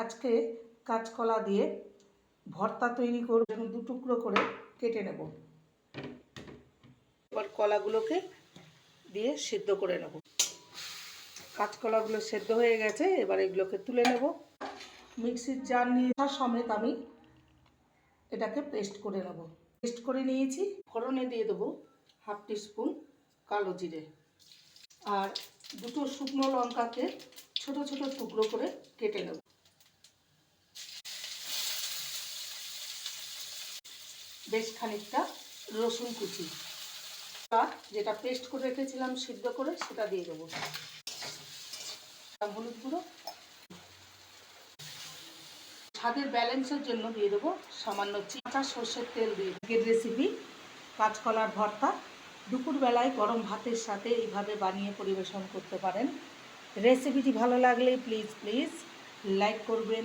আজকে কাঁচকলা দিয়ে ভর্তা তৈরি করব। দু টুকরো করে কেটে নেব। এবার কলাগুলোকে দিয়ে সেদ্ধ করে নেব। কাঁচকলাগুলো সেদ্ধ হয়ে গেছে, এবার এগুলোকে তুলে নেব। মিক্সির জার নিয়ে সমেত আমি এটাকে পেস্ট করে নেব। পেস্ট করে নিয়েছি। ফোড়নে দিয়ে দেবো 1/2 টিস্পুন কালো জিরে আর দুটো শুকনো লঙ্কাকে ছোট ছোট টুকরো করে কেটে নেব। বেশ খানিকটা রসুন কুচি আর যেটা পেস্ট করে রেখেছিলাম সিদ্ধ করে সেটা দিয়ে দেবো। হলুদ গুঁড়ো, স্বাদের ব্যালেন্সের জন্য দিয়ে দেবো সামান্য কাঁচা সর্ষের তেল দিয়ে। আজকের রেসিপি কাঁচকলার ভর্তা দুপুরবেলায় গরম ভাতের সাথে এইভাবে বানিয়ে পরিবেশন করতে পারেন। রেসিপিটি ভালো লাগলে প্লিজ লাইক করবেন।